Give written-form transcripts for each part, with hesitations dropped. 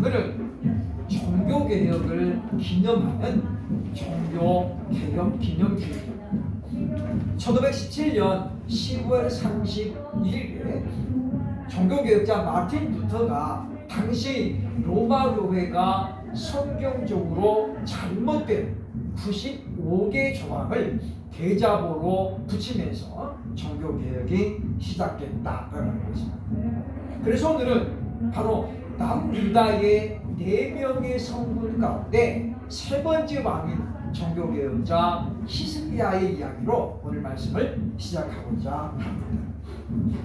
그거는 종교개혁을 기념하는 종교개혁 기념주의입니다. 1517년 10월 31일에 종교개혁자 마틴 루터가 당시 로마 교회가 성경적으로 잘못된 95개 조항을 대자보로 붙이면서 종교개혁이 시작됐다라는 것입니다. 그래서 오늘은 바로 남유다의 4명의 성군 가운데 세 번째 왕인 종교개혁자 히스기야의 이야기로 오늘 말씀을 시작하고자 합니다.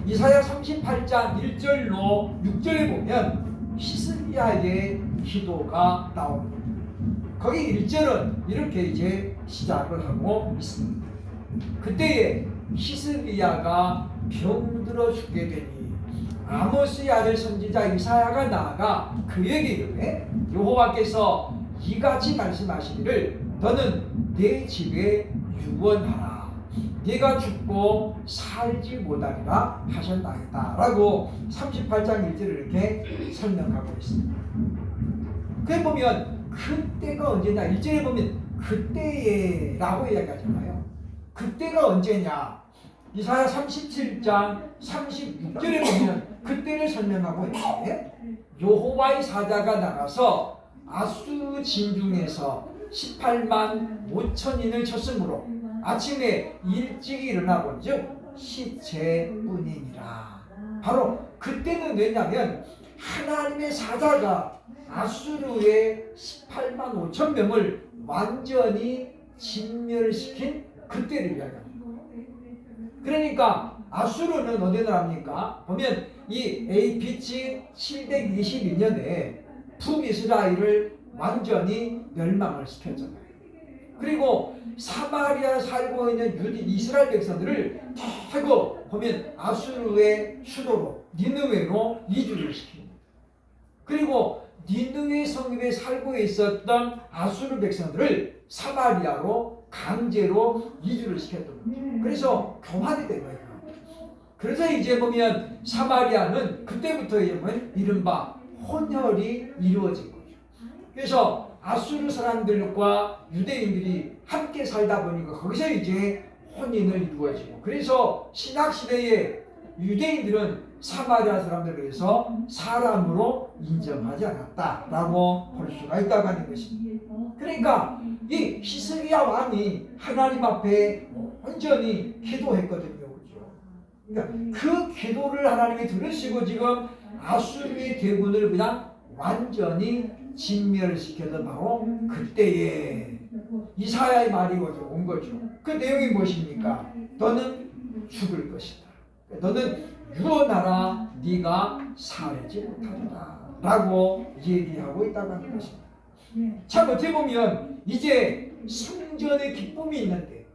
이사야 38장 1절로 6절에 보면 히스기야의 기도가 나옵니다. 거기 1절은 이렇게 이제 시작을 하고 있습니다. 그때에 히스기야가 병들어 죽게 되니 아모스의 아들 선지자 이사야가 나아가 그에게 이르되 여호와께서 이같이 말씀하시기를 너는 내 집에 유언하라 네가 죽고 살지 못하리라 하셨나이다 라고 38장 1절을 이렇게 설명하고 있습니다. 그에 보면 그때가 언제냐 1절에 보면 그때에 라고 이야기하잖아요. 그때가 언제냐 이사야 37장 36절에 보면 그때를 설명하고 있는데 여호와의 사자가 나가서 아수 진중에서 18만 5천인을 쳤으므로 아침에 일찍 일어나본 즉 시체뿐이니라. 바로 그때는 왜냐하면 하나님의 사자가 아수르의 18만 5천 명을 완전히 진멸시킨 그때를 이야기합니다. 그러니까 아수르는 어디 나라입니까? 보면 이 APC 722년에 북이스라엘을 완전히 멸망을 시켰잖아요. 그리고 사마리아 살고 있는 이스라엘 백성들을 대거 보면 아수르의 수도로 니느웨로 이주를 시킵니다. 그리고 니느웨 성읍에 살고 있었던 아수르 백성들을 사마리아로 강제로 이주를 시켰던 거죠. 그래서 교환이 된 거예요. 그래서 이제 보면 사마리아는 그때부터 이른바 혼혈이 이루어진 거죠. 그래서 아수르 사람들과 유대인들이 함께 살다 보니까 거기서 이제 혼인을 이루어지고 그래서 신학시대에 유대인들은 사마리아 사람들에 비해서 사람으로 인정하지 않았다라고 볼 수가 있다고 하는 것입니다. 그러니까 이 히스기야 왕이 하나님 앞에 온전히 기도했거든요. 그러니까 그 기도를 하나님이 들으시고 지금 아수르의 대군을 그냥 완전히 진멸시켜서 바로 그때에 이사야의 말이 온 거죠. 그 내용이 무엇입니까? 너는 죽을 것이다. 너는 유언하라 네가 살지 못하리라 라고 얘기하고 있다고 하는 것입니다. 참 어떻게 보면 이제 성전의 기쁨이 있는데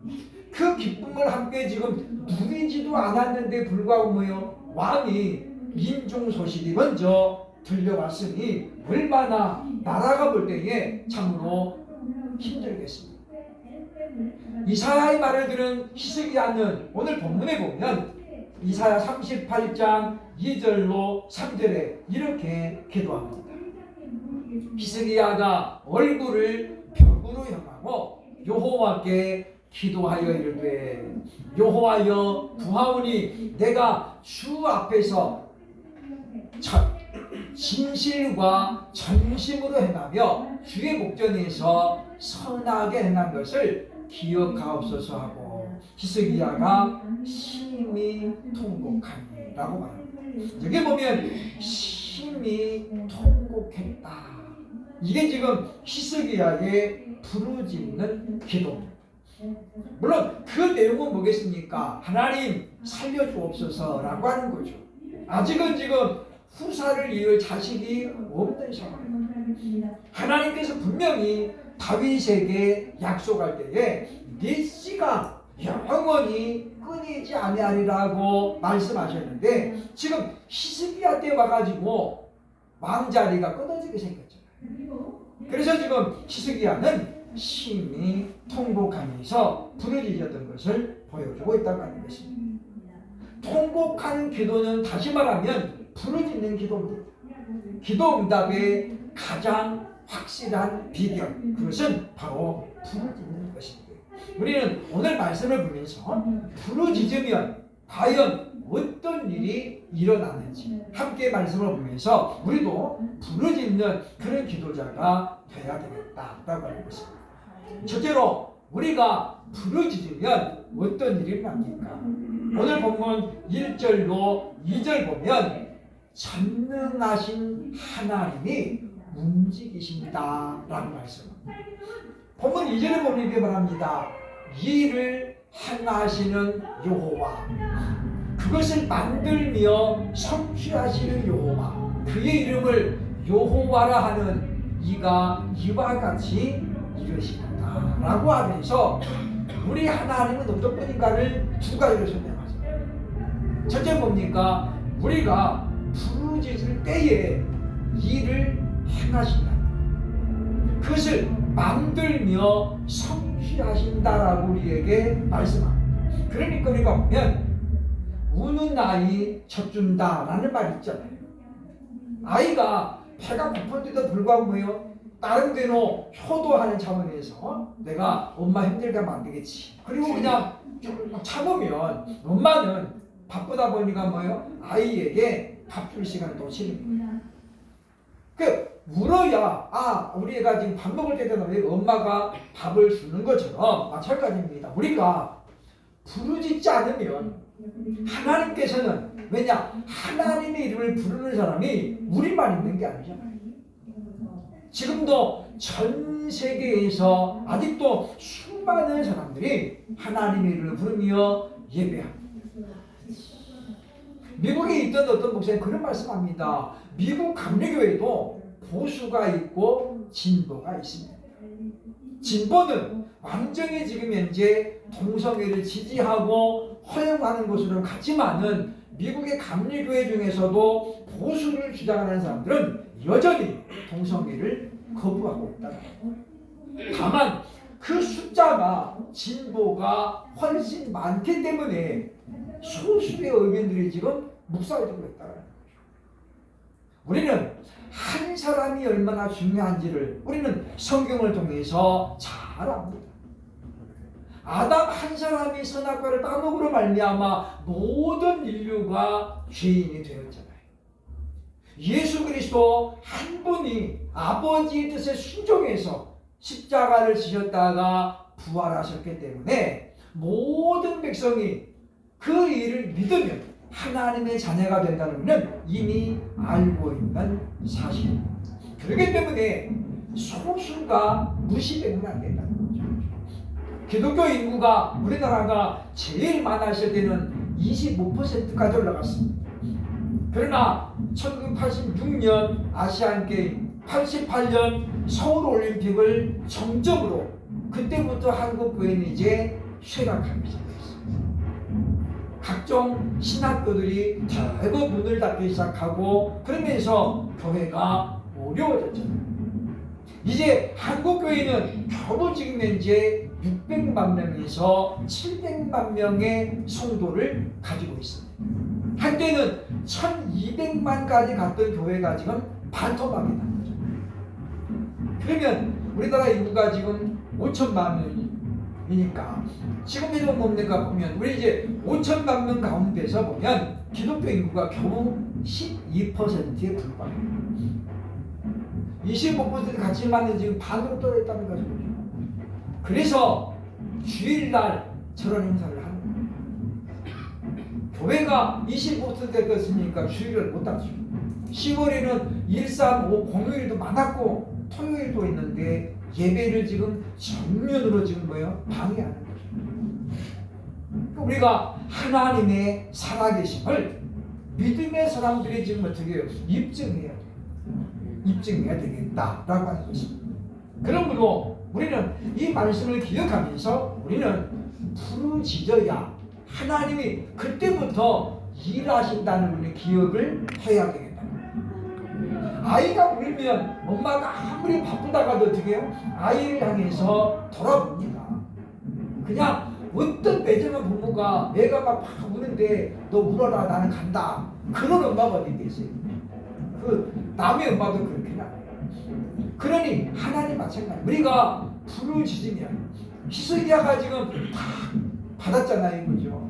그 기쁨을 함께 지금 누리지도 않았는데 불구하고 뭐요? 왕이 인종 소식이 먼저 들려왔으니 얼마나 나라가 볼 때에 참으로 힘들겠습니다. 이사야의 말을 들은 히스기야는 오늘 본문에 보면 이사야 38장 2절로 3절에 이렇게 기도합니다. 히스기야가 얼굴을 벽으로 향하고 여호와께 기도하여 이르되 여호와여 구하오니 내가 주 앞에서 진실과 전심으로 행하며 주의 목전에서 선하게 행한 것을 기억하옵소서 하고 히스기야가 심히 통곡하니라고 말합니다. 여기 보면 심히 통곡했다. 이게 지금 히스기야의 부르짖는 기도입니다. 물론 그 내용은 뭐겠습니까? 하나님 살려주옵소서라고 하는 거죠. 아직은 지금 후사를 이을 자식이 없는 상황입니다. 하나님께서 분명히 다윗에게 약속할 때에 네 씨가 영원히 끊이지 아니하리라고 말씀하셨는데 지금 히스기야 때 와가지고 왕자리가 끊어지게 생겼잖아요. 그래서 지금 히스기야는 심히 통곡하면서 부르짖었던 것을 보여주고 있다고 하는 것입니다. 통곡하는 기도는 다시 말하면 부르짖는 기도입니다. 기도 응답의 가장 확실한 비결, 그것은 바로 부르짖는 것입니다. 우리는 오늘 말씀을 보면서 부르짖으면 과연 어떤 일이 일어나는지 함께 말씀을 보면서 우리도 부르짖는 그런 기도자가 되어야 되겠다라고 하는 것입니다. 첫째로 우리가 부르짖으면 어떤 일이 일어납니까? 오늘 본문 1절로 2절 보면 전능하신 하나님이 움직이신다 라는 말씀. 본문 2절에 보면 이렇게 말합니다. 일을 행하시는 여호와, 그것을 만들며 성취하시는 여호와, 그의 이름을 여호와라 하는 이가 이와 같이 이르시다 라고 하면서 우리 하나님은 어떤 분인가를 두 가지로 설명하죠. 첫째 뭡니까? 우리가 부르짖을 때에 일을 행하신다, 그것을 만들며 성취하신다라고 우리에게 말씀합니다. 그러니까 우리가 보면 우는 아이 젖준다라는 말이 있잖아요. 아이가 배가 고픈데도 불구하고 뭐예요? 나름대로 효도하는 차원에서 내가 엄마 힘들게 하면 안 되겠지. 그리고 그냥 좀 참으면 엄마는 바쁘다 보니까 뭐예요? 아이에게 밥 줄 시간을 놓치는 거예요. 그 울어야 우리 애가 지금 밥 먹을 때 되면 엄마가 밥을 주는 것처럼 마찬가지입니다. 우리가 부르짖지 않으면 하나님께서는, 왜냐? 하나님의 이름을 부르는 사람이 우리만 있는 게 아니잖아요. 지금도 전 세계에서 아직도 수많은 사람들이 하나님의 이름을 부르며 예배합니다. 미국에 있던 어떤 목사님 그런 말씀합니다. 미국 감리교회도 보수가 있고 진보가 있습니다. 진보는 완전히 지금 현재 동성애를 지지하고 허용하는 것으로 갔지만은 미국의 감리교회 중에서도 보수를 주장하는 사람들은 여전히 동성애를 거부하고 있다. 다만 그 숫자가 진보가 훨씬 많기 때문에 소수의 의견들이 지금 묵살되고 있다는 거죠. 우리는 한 사람이 얼마나 중요한지를 우리는 성경을 통해서 잘 압니다. 아담 한 사람이 선악과를 따먹으로 말미암아 모든 인류가 죄인이 되었잖아요. 예수 그리스도 한 분이 아버지의 뜻에 순종해서 십자가를 지셨다가 부활하셨기 때문에 모든 백성이 그 일을 믿으면 하나님의 자녀가 된다는 것은 이미 알고 있는 사실입니다. 그렇기 때문에 소수가 무시되면 안 된다는 거죠. 기독교 인구가 우리나라가 제일 많았을 때는 25%까지 올라갔습니다. 그러나 1986년 아시안게임, 88년 서울올림픽을 정점으로 그때부터 한국 교회는 이제 쇠락하기 시작했습니다. 각종 신학교들이 대거 문을 닫기 시작하고 그러면서 교회가 어려워졌잖아요. 이제 한국 교회는 겨우 지금 현재 600만 명에서 700만 명의 성도를 가지고 있습니다. 한때는 1200만까지 갔던 교회가 지금 반토막이 난 거죠. 그러면 우리나라 인구가 지금 5천만 명이니까 지금 이런 뭡니까 보면 우리 이제 5천만 명 가운데서 보면 기독교 인구가 겨우 12%에 불과해요. 25% 같이 맞는 지금 반으로 떨어졌다는 거죠. 그래서 주일날 저런 행사를 하는 거예요. 교회가 25% 됐으니까 주일을 못 하죠. 10월에는 1, 3, 5 공휴일도 많았고 토요일도 있는데 예배를 지금 정면으로 지금 뭐예요? 방해하는 거죠. 우리가 하나님의 살아계심을 믿음의 사람들이 지금 어떻게 해요? 입증해야 되겠다라고 하는 것입니다. 그러므로 우리는 이 말씀을 기억하면서 우리는 부르짖어야 하나님이 그때부터 일하신다는 우리 기억을 해야 되겠다. 아이가 울면 엄마가 아무리 바쁘다가도 어떻게 해요? 아이를 향해서 돌아봅니다. 그냥 어떤 매정한 부모가 내가 막 우는데 너 울어라 나는 간다. 그런 엄마가 어디 계세요? 그 남의 엄마도 그렇게 나와요. 그러니 하나님 마찬가지. 우리가 부르짖으면 히스기야가 지금 다 받았잖아요, 그죠?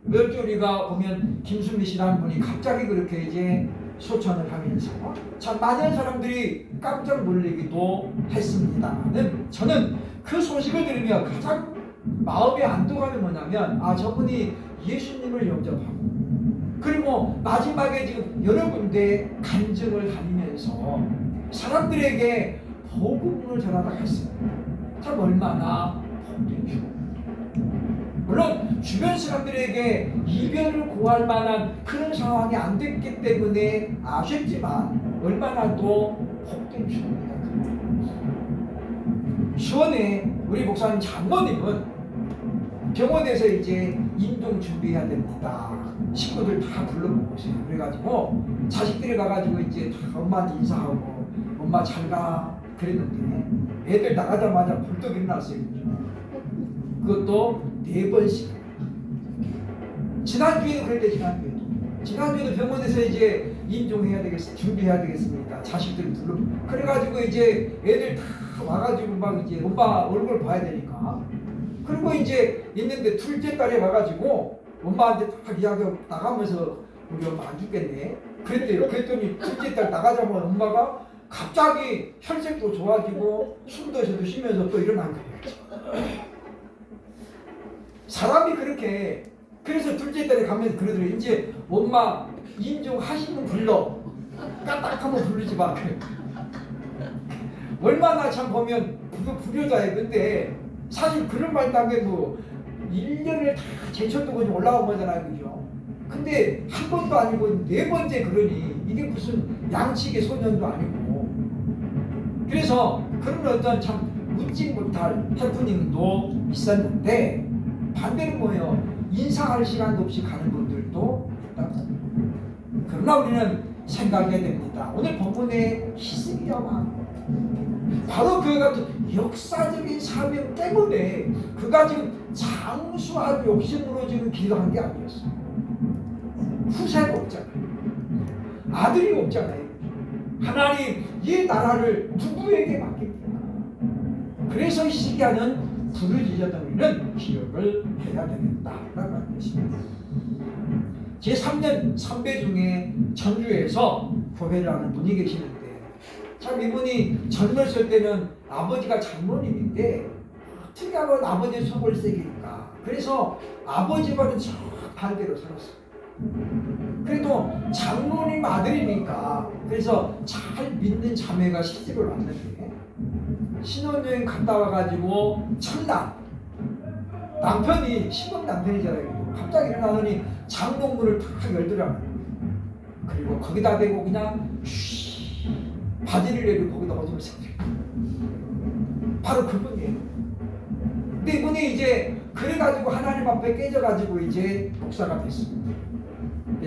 몇 주 우리가 보면 김순미 씨라는 분이 갑자기 그렇게 이제 소천을 하면서 참 많은 사람들이 깜짝 놀라기도 했습니다만은 저는 그 소식을 들으며 가장 마음의 안도감이 뭐냐면 저분이 예수님을 영접하고 그리고 마지막에 지금 여러 군데 간증을 다니면서 사람들에게 복음을 전하다 했어요. 참 얼마나 복된 주. 물론 주변 사람들에게 이별을 고할 만한 그런 상황이 안 됐기 때문에 아쉽지만 얼마나 또 복된 주입니다. 수원에 우리 목사님 장모님은 병원에서 이제 임종 준비해야 됩니다. 식구들 다 불러보고 있어요. 그래가지고 자식들이 가가지고 이제 엄마한테 인사하고 엄마 잘 가 그랬는데 애들 나가자마자 벌떡 일어났어요. 그것도 4번씩. 지난주에도 그랬대. 지난주에도 병원에서 이제 임종해야 되겠어, 준비해야 되겠습니다. 자식들 불러. 그래가지고 이제 애들 다 와가지고 막 이제 엄마 얼굴 봐야 되니까. 그리고 이제 있는데 둘째 딸이 와가지고 엄마한테 딱 이야기하고 나가면서 우리 엄마 안 죽겠네. 그랬대요. 그랬더니 둘째 딸 나가자마자 엄마가 갑자기 혈색도 좋아지고 숨도 쉬면서 또 일어난 거예요. 사람이 그렇게. 그래서 둘째 딸이 가면서 그러더래요. 이제 엄마 임종하시면 불러. 까딱하면 부르지 마. 얼마나 참 보면 불효자예요. 근데 사실 그런 말도 안 되고 1년을 다 제철도 그냥 올라온 거잖아요. 그죠? 근데 한 번도 아니고 4번째 그러니 이게 무슨 양치기 소년도 아니고. 그래서 그런 어떤 참 웃지 못할 해프닝도 있었는데 반대로 뭐예요? 인사할 시간도 없이 가는 분들도 있다고. 그러나 우리는 생각해야 됩니다. 오늘 본문의 히스기야와 바로 그 같은 역사적인 사명 때문에 그가 지금 장수할 욕심으로 지금 기도한 게 아니었어요. 후세가 없잖아요. 아들이 없잖아요. 하나님 이 나라를 누구에게 맡깁니까? 그래서 히스기야는 부르짖었던 우리는 기억을 해야 되겠다라고 하는 것입니다. 제3년 3배 중에 전주에서 교회를 하는 분이 계시는데 참 이분이 젊었을 때는 아버지가 장로님인데 어떻게 하면 아버지의 속을 새기니까 그래서 아버지와는 저 반대로 살았어요. 그래도 장로님 아들이니까 그래서 잘 믿는 자매가 시집을 왔는데 신혼여행 갔다 와가지고 첫날 남편이 신혼 남편이잖아요. 갑자기 일어나더니 장롱문을 탁 열더라고요. 그리고 거기다 대고 그냥 바지를 내리고 거기다 오줌을 쌌어요. 바로 그분이에요. 근데 이분이 이제 그래가지고 하나님 앞에 깨져가지고 이제 목사가 됐습니다.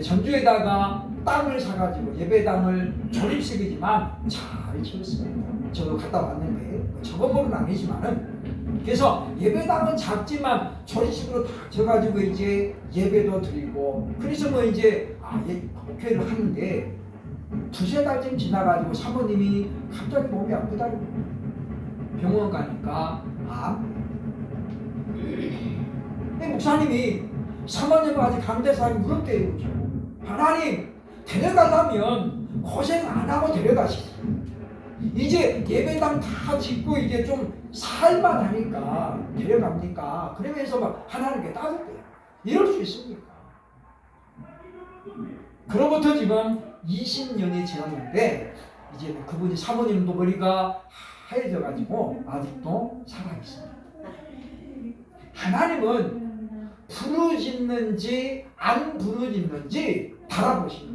전주에다가 땅을 사가지고 예배당을 조립식이지만 잘 지었습니다. 저도 갔다 왔는데 저번은 아니지만은 그래서 예배당은 작지만 조립식으로 다 져가지고 이제 예배도 드리고 그래서 뭐 이제 목회를 하는데 2-3달쯤 지나가지고 사모님이 갑자기 몸이 아프다고 병원 가니까 근데 목사님이 사모님은 아직 감대사님이 물었대요. 하나님 데려가려면 고생 안 하고 데려가시죠. 이제 예배당 다 짓고 이제 좀 살만하니까 데려갑니까? 그러면서 막 하나님께 따졌대요. 이럴 수 있습니까? 그로부터 지금 20년이 지났는데 이제 그분이 사모님도 머리가 하얘져가지고 아직도 살아있습니다. 하나님은 부르짖는지 안 부르짖는지 바라보십니다.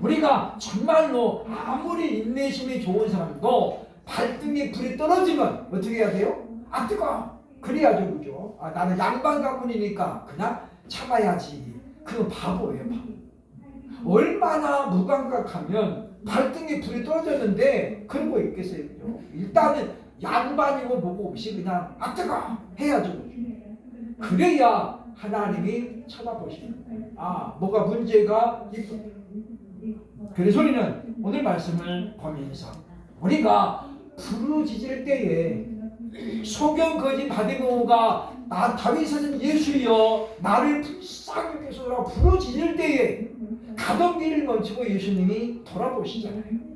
우리가 정말로 아무리 인내심이 좋은 사람도 발등에 불이 떨어지면 어떻게 해야 돼요? 뜨거워. 그래야죠, 그죠? 나는 양반 가문이니까 그냥 참아야지. 그건 바보예요, 바보. 얼마나 무감각하면 발등에 불이 떨어졌는데 그런 거 있겠어요, 그죠? 일단은 양반이고 뭐고 없이 그냥 뜨거워 해야죠, 그죠? 그래야 하나님이 쳐다보시는 거예요. 뭐가 문제가 있고 그래서 우리는 오늘 말씀을 보면서 우리가 부르짖을 때에 소경 거지 바디모가 나 다윗은 예수여 나를 불쌍히 여기소서라고 부르짖을 때에 가던 길을 멈추고 예수님이 돌아보시잖아요.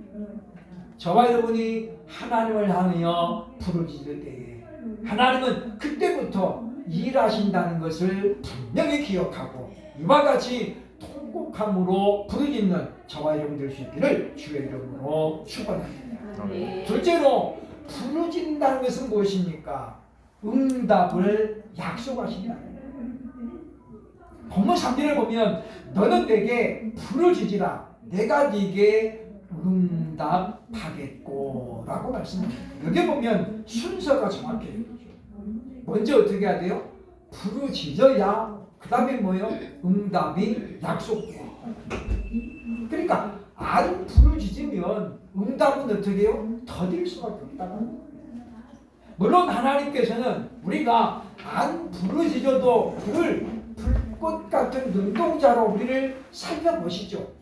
저와 여러분이 하나님을 향하여 부르짖을 때에 하나님은 그때부터 일하신다는 것을 분명히 기억하고 이와 같이 통곡함으로 부르짖는 저와 여러분 될 수 있기를 주의 이름으로 축원합니다. 둘째로 부르짖는다는 것은 무엇입니까? 응답을 약속하신다. 본문 3절을 보면 너는 내게 부르짖으라 내가 네게 응답하겠고 라고 말씀합니다. 여기 보면 순서가 정확해요. 먼저 어떻게 해야 돼요? 부르짖어야 그 다음에 뭐예요? 응답이 약속돼요. 그러니까 안 부르짖으면 응답은 어떻게 해요? 더딜 수밖에 없다고. 물론 하나님께서는 우리가 안 부르짖어도 불꽃 같은 눈동자로 우리를 살펴보시죠.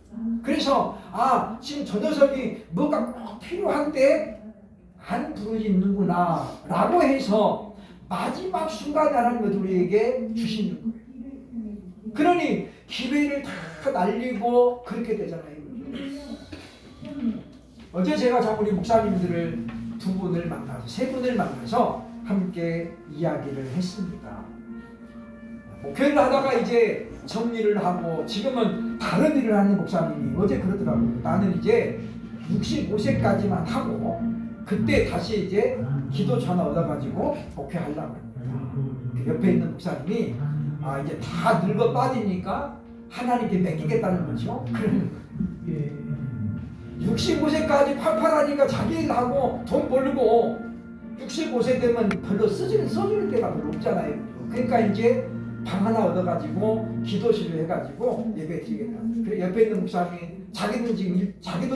그래서 지금 저 녀석이 뭐가 꼭 필요한데 안 부르짖는구나 라고 해서 마지막 순간에 하나님은 우리에게 주시는 거예요. 그러니 기회를 다 날리고 그렇게 되잖아요. 어제 제가 우리 목사님들을 세 분을 만나서 함께 이야기를 했습니다. 목회를 하다가 이제 정리를 하고 지금은 다른 일을 하는 목사님이 어제 그러더라고요. 나는 이제 65세까지만 하고 그때 다시 이제 기도 전화 얻어가지고 목회하려고 합니다. 그 옆에 있는 목사님이 이제 다 늙어 빠지니까 하나님께 맡기겠다는 거죠. 그러면 65세까지 팔팔하니까 자기 일하고 돈 벌고 65세 되면 별로 써주는 때가 별로 없잖아요. 그러니까 이제 방 하나 얻어가지고 기도실을 해가지고 예배 드리겠다. 그래 옆에 있는 목사님이 자기도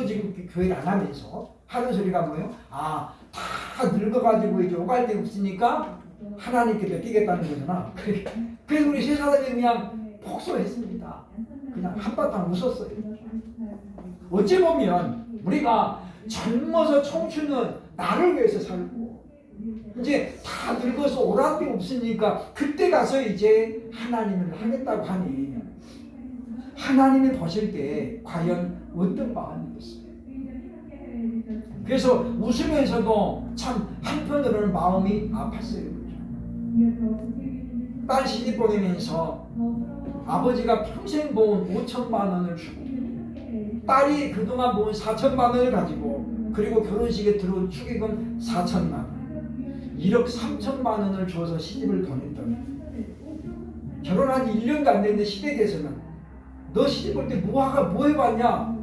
지금 교회를 안 하면서 하는 소리가 뭐예요? 다 늙어가지고 이제 오갈 데 없으니까 하나님께 맡기겠다는 거잖아. 그래서 우리 세 사람이 그냥 폭소했습니다. 그냥 한바탕 웃었어요. 어찌 보면 우리가 젊어서 청춘은 나를 위해서 살고 이제 다 늙어서 오랄 데 없으니까 그때 가서 이제 하나님을 하겠다고 하니 하나님이 보실 때 과연 어떤 마음이겠어요? 그래서 웃으면서도 참 한편으로는 마음이 아팠어요. 딸 시집 보내면서 아버지가 평생 모은 5천만 원을 주고 딸이 그동안 모은 4천만 원을 가지고 그리고 결혼식에 들어온 축의금 4천만 원 1억 3천만 원을 줘서 시집을 보냈더니 결혼한 1년도 안 됐는데 시댁에서는 너 시집 올 때 뭐 해봤냐?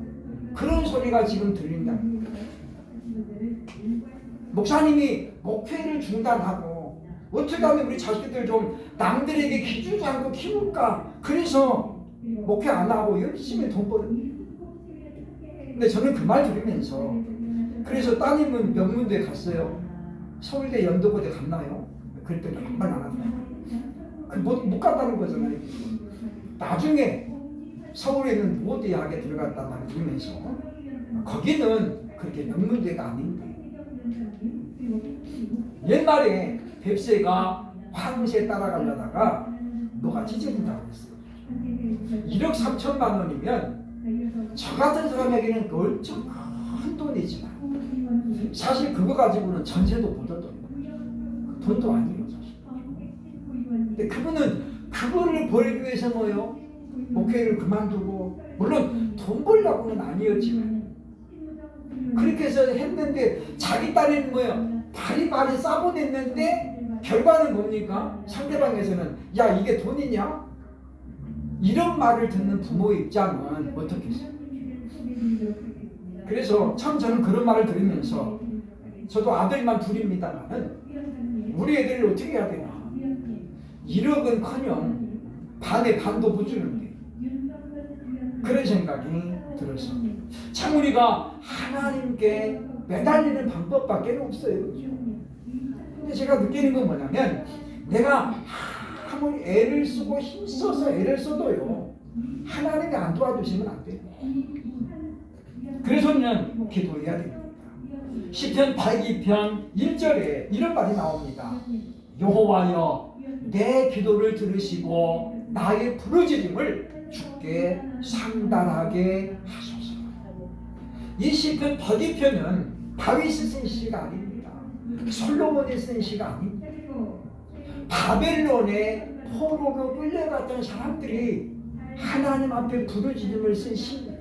그런 소리가 지금 들린다. 목사님이 목회를 중단하고 어떻게 하면 우리 자식들 좀 남들에게 기주지 않고 키울까? 그래서 목회 안 하고 열심히 돈 버는. 근데 저는 그 말 들으면서 그래서 따님은 명문대 갔어요. 서울대 연도고대 갔나요? 그랬더니 한 번 안 한다. 못 갔다는 거잖아요. 나중에 서울에 있는 모 대학에 들어갔단 말을 들으면서 거기는 그렇게 명문대가 아닌데 옛날에 뱁새가 황새 따라가려다가 뭐가 찢어진다고 했어요. 1억 3천만 원이면 저 같은 사람에게는 엄청 큰 돈이지만 사실 그거 가지고는 전세도 못 얻던 거예요. 돈도 아니에요 사실. 근데 그분은 그거를 벌기 위해서 뭐요? 목회를 그만두고 물론 돈 벌려고는 아니었지만 그렇게 해서 했는데 자기 딸은 뭐예요? 바리바리 싸보냈는데 결과는 뭡니까? 상대방에서는 야 이게 돈이냐? 이런 말을 듣는 부모의 입장은 어떻겠어요? 그래서 참 저는 그런 말을 들으면서 저도 아들만 둘입니다만은 우리 애들을 어떻게 해야 되나? 1억은커녕 반에 반도 못 주는데 그런 생각이 들었어. 참 우리가 하나님께 매달리는 방법밖에 없어요. 그렇죠? 근데 제가 느끼는 건 뭐냐면 내가 아무리 애를 쓰고 힘써서 애를 써도요 하나님이 안 도와주시면 안 돼요. 그래서 우리는 기도해야 됩니다. 시편 102편 1절에 이런 말이 나옵니다. 여호와여 내 기도를 들으시고 나의 부르짖음을 주께 상달하게 하소서. 이 시편 102편은 다윗이 쓴 시가 아닙니다. 솔로몬이 쓴 시가 아닙니다. 바벨론의 포로로 끌려갔던 사람들이 하나님 앞에 부르짖음을 쓴 시입니다.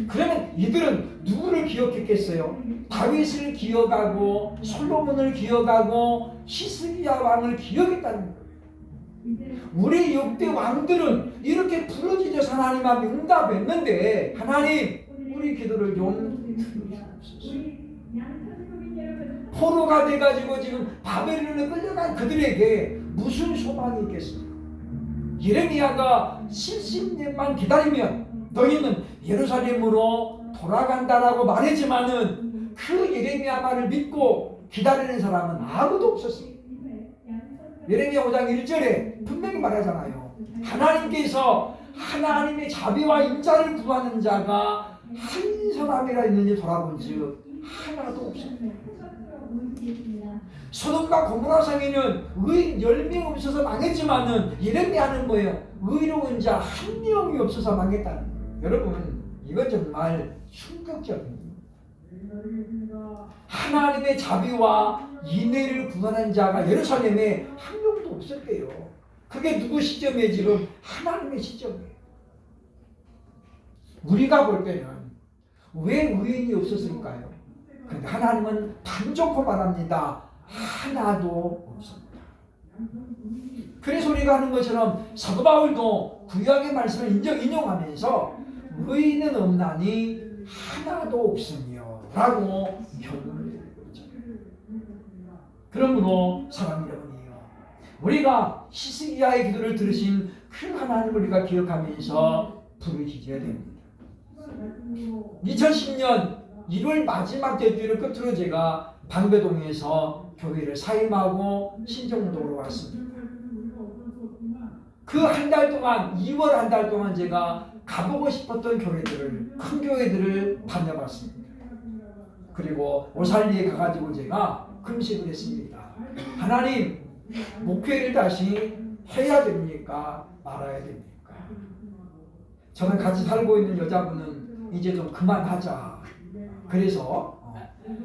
그러면 이들은 누구를 기억했겠어요? 다윗을 기억하고 솔로몬을 기억하고 히스기야 왕을 기억했다는 거예요. 우리 역대 왕들은 이렇게 부르짖어서 하나님 앞에 응답했는데 하나님 우리 기도를 좀 들으시옵소서. 포로가 돼가지고 지금 바벨론에 끌려간 그들에게 무슨 소망이 있겠습니까? 예레미야가 70년만 기다리면 너희는 예루살렘으로 돌아간다라고 말했지만은 그 예레미야 말을 믿고 기다리는 사람은 아무도 없었습니다. 예레미야 5장 1절에 분명히 말하잖아요. 하나님께서 하나님의 자비와 인자를 구하는 자가 한 사람이라 있는지 돌아본즉 하나도 없습니다. 소돔과 고모라 성에는 의인 10명 없어서 망했지만은 예레미야는 뭐예요? 의로운 자 한 명이 없어서 망했다는 거예요. 여러분 이건 정말 충격적입니다. 하나님의 자비와 인애를 구하는 자가 예루살렘에 한 명도 없었대요. 그게 누구 시점이에요? 지금 하나님의 시점이에요. 우리가 볼 때는 왜 의인이 없었을까요? 그런데 하나님은 단조건 말합니다. 하나도 없습니다. 그래서 우리가 하는 것처럼 사도 바울도 구약의 말씀을 인용하면서 의인은 없나니 하나도 없으며 라고 결론을 내리고 있잖아요. 그러므로 사랑하는 여러분이요, 우리가 히스기야의 기도를 들으신 그 하나님을 우리가 기억하면서 부르짖어야 됩니다. 2010년 1월 마지막 대주일을 끝으로 제가 방배동에서 교회를 사임하고 신정동으로 왔습니다. 그 한 달 동안 2월 한 달 동안 제가 가보고 싶었던 교회들을 큰 교회들을 다녀봤습니다. 그리고 오살리에 가가지고 제가 금식을 했습니다. 하나님 목회를 다시 해야 됩니까? 말아야 됩니까? 저는 같이 살고 있는 여자분은 이제 좀 그만하자. 그래서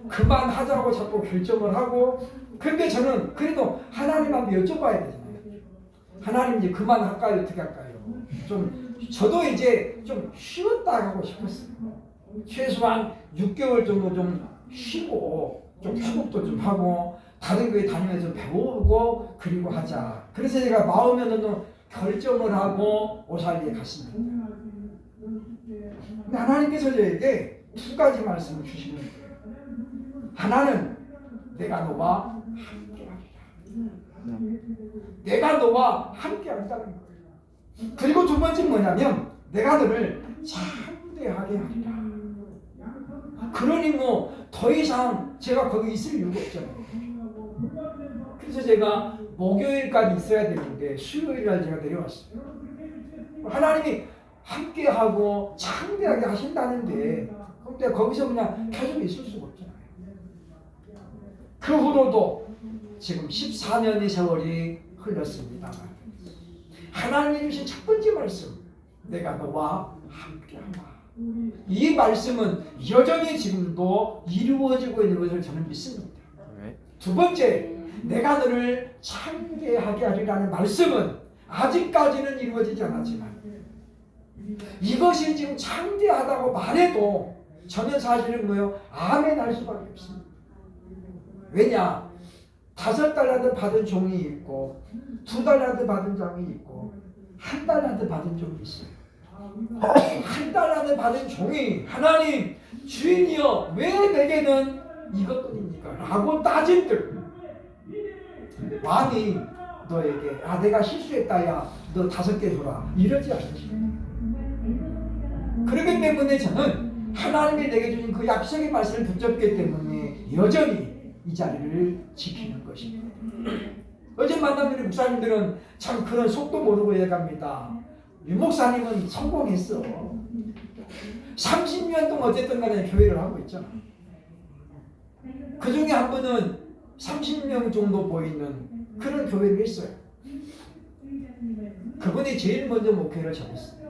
그만하자고 자꾸 결정을 하고, 근데 저는 그래도 하나님한테 여쭤봐야 되잖아요. 하나님 이제 그만할까요? 어떻게 할까요? 저도 이제 좀 쉬었다 하고 싶었어요. 최소한 6개월 정도 좀 쉬고 좀 회복도 좀 하고 다른 교회 다니면서 좀 배우고 그리고 하자. 그래서 제가 마음의 결정을 하고 오살리에 갔습니다. 근데 하나님께서 저에게 두 가지 말씀을 주시는 거예요. 하나는 내가 너와 함께하리라. 내가 너와 함께하리라는 거예요. 그리고 두 번째는 뭐냐면 내가 너를 참되하게 하리라. 그러니 뭐 더 이상 제가 거기 있을 이유가 없잖아요. 그래서 제가 목요일까지 있어야 되는데 수요일날 제가 내려왔어요. 하나님이 함께하고 참되하게 하신다는데 근데 거기서 그냥 계속 있을 수가 없잖아요. 그 후로도 지금 14년의 세월이 흘렀습니다. 하나님이 주신 첫 번째 말씀, 내가 너와 함께하마. 이 말씀은 여전히 지금도 이루어지고 있는 것을 저는 믿습니다. 두 번째, 내가 너를 참되하게 하리라는 말씀은 아직까지는 이루어지지 않았지만 이것이 지금 참되하다고 말해도 저는 사실은 뭐요? 아멘 할 수밖에 없습니다. 왜냐? 5달란트 받은 종이 있고 2달란트 받은 종이 있고 1달란트 받은 종이 있어요. 1달란트 받은 종이 하나님 주인이여 왜 내게는 이것뿐입니까? 라고 따질들 왕이 너에게 내가 실수했다 야 너 5개 줘라 이러지 않으십니까? 그렇기 때문에 저는 하나님이 내게 주신 그 약속의 말씀을 붙잡기 때문에 여전히 이 자리를 지키는 것입니다. 어제 만난 우리 목사님들은 참 그런 속도 모르고 얘기합니다. 유 목사님은 성공했어. 30년 동안 어쨌든 간에 교회를 하고 있잖아. 그 중에 한 분은 30명 정도 보이는 그런 교회를 했어요. 그분이 제일 먼저 목회를 접했어요.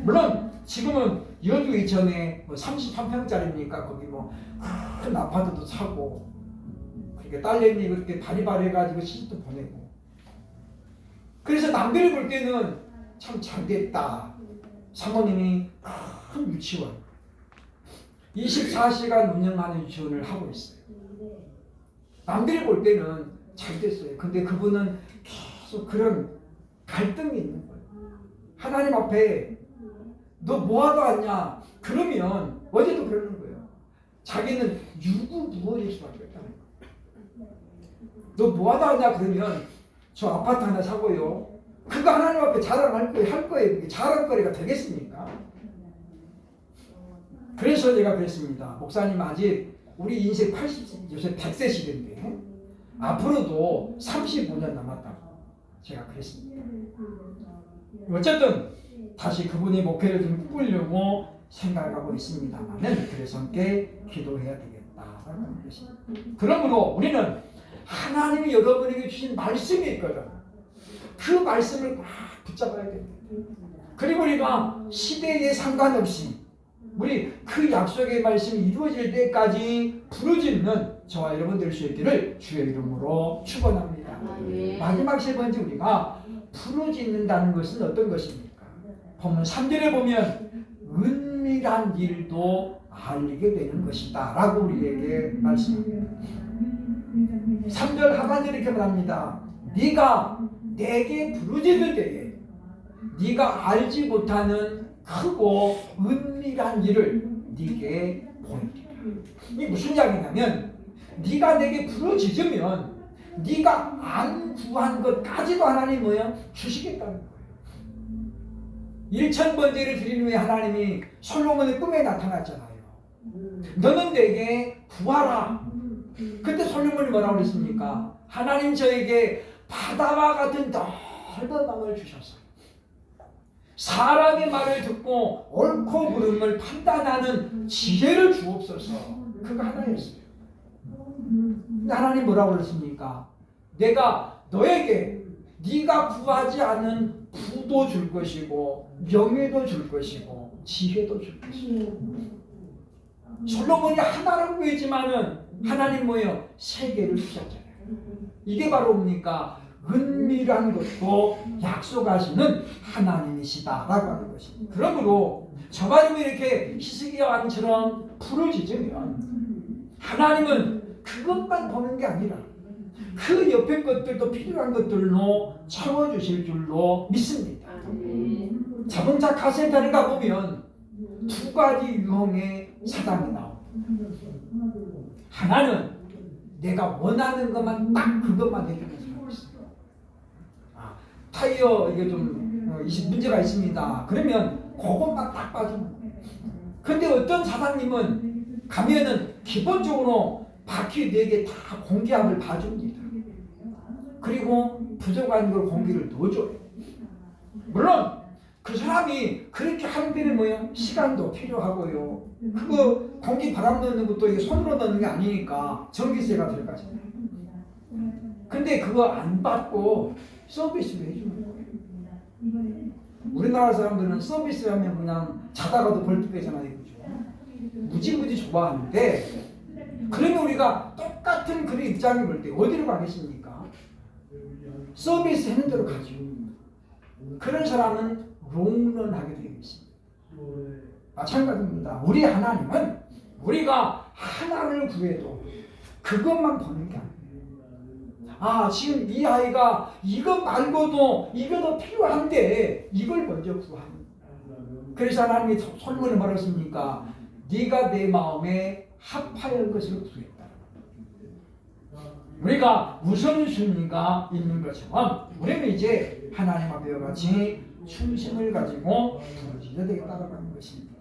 물론 지금은 여주 이천에 뭐 33평짜리니까 거기 뭐 큰 아파트도 사고, 그러니까 딸내미 그렇게 바리바리 해가지고 시집도 보내고. 그래서 남들이 볼 때는 참 잘됐다. 사모님이 큰 유치원, 24시간 운영하는 유치원을 하고 있어요. 남들이 볼 때는 잘됐어요. 근데 그분은 계속 그런 갈등이 있는 거예요. 하나님 앞에 너 뭐하러 왔냐? 그러면 어제도 그러는 거예요. 자기는 유구무원일 수밖에 없다는 거예요. 너 뭐하러 왔냐? 그러면 저 아파트 하나 사고요. 그거 하나님 앞에 자랑할 거예요. 할 거예요. 자랑거리가 되겠습니까? 그래서 제가 그랬습니다. 목사님 아직 우리 인생 80, 요새 100세 시대인데 앞으로도 35년 남았다고 제가 그랬습니다. 어쨌든 다시 그분이 목회를 좀 꾸리려고 생각하고 있습니다만은 그래서 함께 기도해야 되겠다라는 것입니다. 그러므로 우리는 하나님이 여러분에게 주신 말씀이 있거든. 그 말씀을 막 붙잡아야 됩니다. 그리고 우리가 시대에 상관없이 우리 그 약속의 말씀이 이루어질 때까지 부르짖는 저와 여러분 될 수 있기를 주의 이름으로 축원합니다. 마지막 세 번째 우리가 부르짖는다는 것은 어떤 것입니까? 본문 3절에 보면 은밀한 일도 알리게 되는 것이다 라고 우리에게 말씀합니다. 3절 하반절에 이렇게 말합니다. 네가 내게 부르짖을 때에 네가 알지 못하는 크고 은밀한 일을 네게 보이리라. 이게 무슨 이야기냐면 네가 내게 부르짖으면 네가 안 구한 것까지도 하나님 뭐야? 주시겠다는 거예요. 1000번째를 드린 후에 하나님이 솔로몬의 꿈에 나타났잖아요. 너는 내게 구하라. 그때 솔로몬이 뭐라고 그랬습니까? 하나님 저에게 바다와 같은 넓은 마음을 주셨어요. 사람의 말을 듣고 옳고 그름을 판단하는 지혜를 주옵소서. 그거 하나였어요. 근데 하나님 뭐라고 그랬습니까? 내가 너에게 네가 구하지 않은 부도 줄 것이고 명예도 줄 것이고 지혜도 줄 것이고. 솔로몬이 하나를 구했지만은 하나님 뭐예요? 세 개를 주셨잖아요. 이게 바로 뭡니까? 은밀한 것도 약속하시는 하나님이시다라고 하는 것입니다. 그러므로 저와 여러분이 이렇게 히스기야 왕처럼 부르짖으면 하나님은 그것만 보는 게 아니라 그 옆에 것들도 필요한 것들로 채워주실 줄로 믿습니다. 자동차 카센터를 가보면 두 가지 유형의 사람이 나옵니다. 하나는 내가 원하는 것만 딱 그것만 해주는 사람이 있어요. 타이어 이게 좀 문제가 있습니다. 그러면 그것만 딱 봐주는 거예요. 근데 어떤 사장님은 가면은 기본적으로 바퀴 4개 다 공기압을 봐줍니다. 그리고 부족한 걸 공기를 넣어줘요. 물론 그 사람이 그렇게 하는 데는 뭐예요? 시간도 필요하고요. 그거 공기 바람 넣는 것도 이게 손으로 넣는 게 아니니까 전기세가 들어가죠. 근데 그거 안 받고 서비스를 해주는 거예요. 우리나라 사람들은 서비스 하면 그냥 자다가도 벌떡되잖아요. 그죠? 무지무지 좋아하는데 그러면 우리가 똑같은 그런 입장을 볼 때 어디로 가겠습니까? 서비스 하는 대로 가죠. 그런 사람은 롱런하게 되어 있습니다. 마찬가지입니다. 우리 하나님은 우리가 하나를 구해도 그것만 보는 게 아니에요. 지금 이 아이가 이것 말고도 이것도 필요한데 이걸 먼저 구하는. 그래서 하나님이 솔로몬을 말했습니까? 네가 내 마음에 합하여 것을 구했다. 우리가 우선순위가 있는 것처럼 우리는 이제 하나님 앞에 같이 충심을 가지고 부르짖어야 되겠다고 하는 것입니다.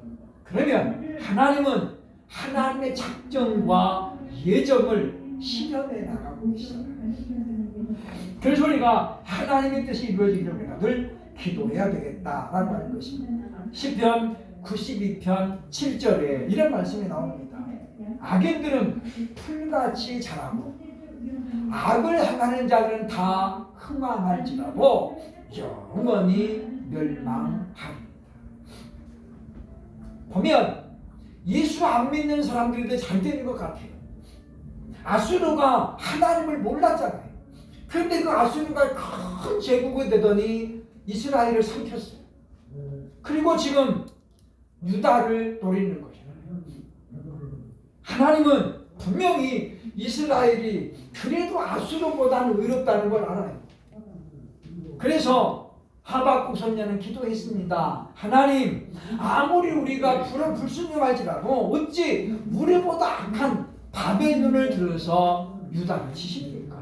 그러면 하나님은 하나님의 작정과 예정을 실현해 나가고 계십니다. 그래서 우리가 하나님의 뜻이 이루어지기를 우리가 늘 기도해야 되겠다라고 하는 것입니다. 시편 92편 7절에 이런 말씀이 나옵니다. 악인들은 풀같이 자라고 악을 행하는 자들은 다 흥망할지라도 영원히 멸망하리라. 보면 예수 안 믿는 사람들도 잘 되는 것 같아요. 아수르가 하나님을 몰랐잖아요. 그런데 그 아수르가 큰 제국이 되더니 이스라엘을 삼켰어요. 그리고 지금 유다를 노리는 거죠. 하나님은 분명히 이스라엘이 그래도 아수르보다는 의롭다는 걸 알아요. 그래서 하박국 선지자는 기도했습니다. 하나님, 아무리 우리가 불순종할지라도 어찌 우리보다 악한 밤의 눈을 들어서 유다를 치십니까?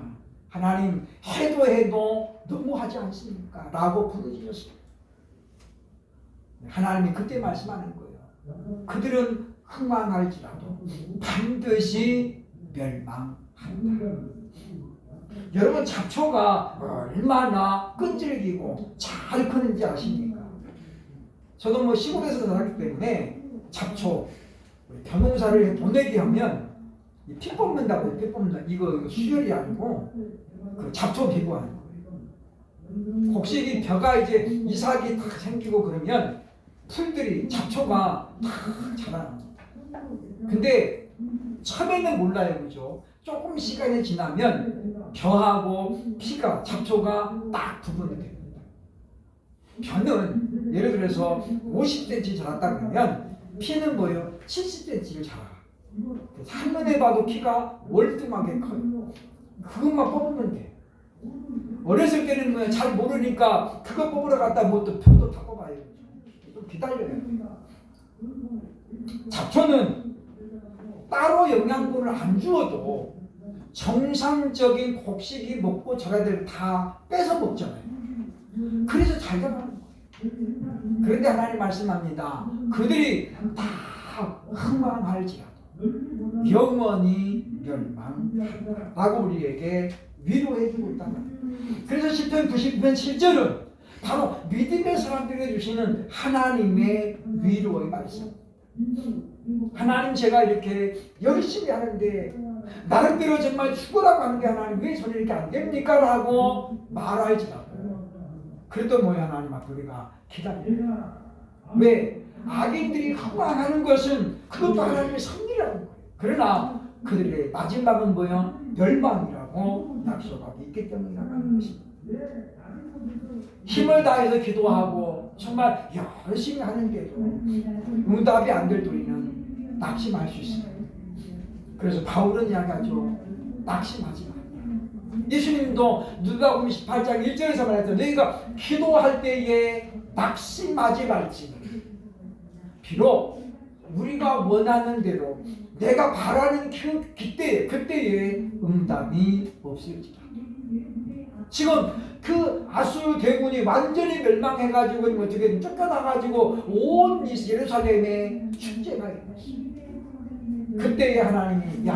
하나님, 해도 너무하지 않습니까? 라고 부르짖었습니다. 하나님이 그때 말씀하는 거예요. 그들은 흥망할지라도 반드시 멸망한다. 여러분, 잡초가 얼마나 끈질기고 잘 크는지 아십니까? 저도 뭐 시골에서 살았기 때문에 잡초 벼농사를 보내기 하면 피 뽑는다고요. 피 뽑는다. 이거 수혈이 아니고 그 잡초 비구하는 거예요. 곡식이 벼가 이제 이삭이 딱 생기고 그러면 풀들이 잡초가 다 자라는 거예요. 근데 처음에는 몰라요, 그죠? 조금 시간이 지나면 벼하고 피가 잡초가 딱 구분이 됩니다. 벼는 예를 들어서 50cm 자랐다 그러면 피는 뭐예요? 70cm를 자라. 한눈에 봐도 피가 월등하게 커요. 그것만 뽑으면 돼. 어렸을 때는 뭐 잘 모르니까 그거 뽑으러 갔다 뭐 또 표도 다 뽑아요. 좀 기다려요. 잡초는 따로 영양분을 안 주어도 정상적인 곡식이 먹고 저가들 다 뺏어 먹잖아요. 그래서 잘 자라는 거예요. 그런데 하나님 말씀합니다. 그들이 다 흥망할지라도 영원히 멸망하라고 우리에게 위로해주고 있단 말이에요. 그래서 시편 90편 7절은 바로 믿음의 사람들에게 주시는 하나님의 위로의 말씀. 하나님, 제가 이렇게 열심히 하는데 나름대로 정말 죽으라고 하는 게 하나님 왜 저는 이렇게 안 됩니까? 라고 말할지라도 그래도 뭐야, 하나님 앞에 우리가 기다려요. 왜? 악인들이 흥망하는 것은 그것도 하나님의 섭리라는 거예요. 그러나 그들의 마지막은 뭐야? 멸망이라고 약속하고 있기 때문이라는 것입니다. 힘을 다해서 기도하고 정말 열심히 하는데도 응답이 안 될 우리는 낙심할 수 있어요. 그래서 바울은 이야기하죠. 낙심하지 마. 예수님도 누가복음 18장 1절에서 말했죠. 너희가 기도할 때에 낙심하지 말지. 비록 우리가 원하는 대로 내가 바라는 그때에 응답이 없을지라. 지금 그 아수르 대군이 완전히 멸망해가지고 어떻게 쫓겨나가지고 온 예루살렘에 축제가 일어났어요. 그때에 하나님이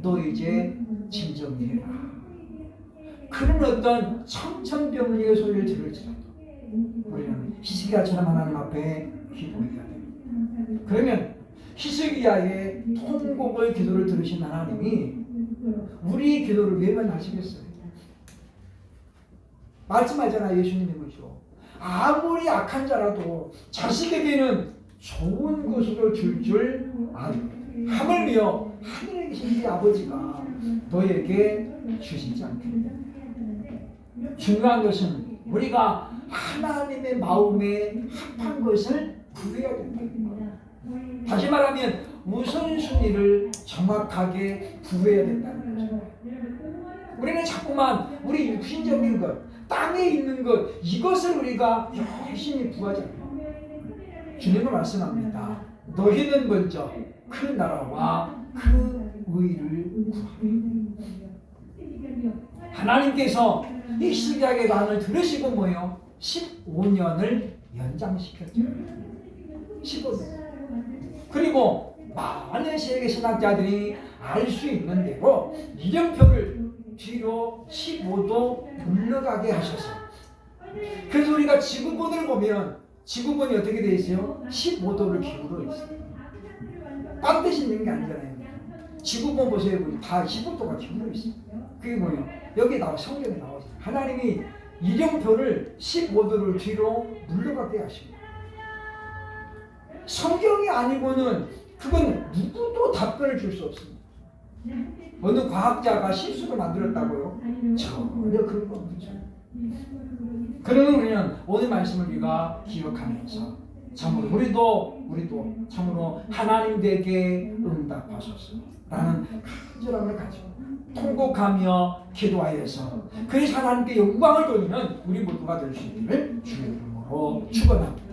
너 이제 진정해라. 그런 어떤 청천벽력의 소리를 들을지라도 우리는 히스기야처럼 하나님 앞에 기도해야 됩니다. 그러면 히스기야의 통곡의 기도를 들으신 하나님이 우리 기도를 외면하시겠어요? 말씀하잖아요. 예수님이 그죠. 아무리 악한 자라도 자식에게는 좋은 것으로 줄 줄 아는 하물며 하늘에 계신 네 아버지가 너에게 주시지 않겠냐. 중요한 것은 우리가 하나님의 마음에 합한 것을 구해야 된다. 다시 말하면 우선순위를 정확하게 구해야 된다는 거죠. 우리는 자꾸만 우리 육신적인 것, 땅에 있는 것, 이것을 우리가 열심히 구하지 않아요. 주님은 말씀합니다. 너희는 먼저 그 나라와 그 의를 구하라. 하나님께서 이 시작의 방을 들으시고 뭐요? 15년을 연장시켰죠. 15년. 그리고 많은 세계 신학자들이 알 수 있는 대로 이정표를 뒤로 15도 물러가게 하셔서, 그래서 우리가 지구본을 보면 지구본이 어떻게 되어 있어요? 15도를 기울어 있어요. 반드시 있는 게 아니잖아요. 지구본 보세요. 다 15도가 기울어 있어요. 그게 뭐예요? 여기 나와 성경에 나와 있어요. 하나님이 이정표를 15도를 뒤로 물러가게 하십니다. 성경이 아니고는 그건 누구도 답변을 줄 수 없습니다. 어느 과학자가 실수로 만들었다고요? 전혀 그런 거 없죠. 그러면 그냥 오늘 말씀을 우리가 기억하면서 참으로 우리도 참으로 하나님에게 응답하소서라는 간절함을 가지고 통곡하며 기도하여서 그래서 하나님께 영광을 돌리는 우리 모두가 될 수 있기를 주의 이름으로 축원합니다.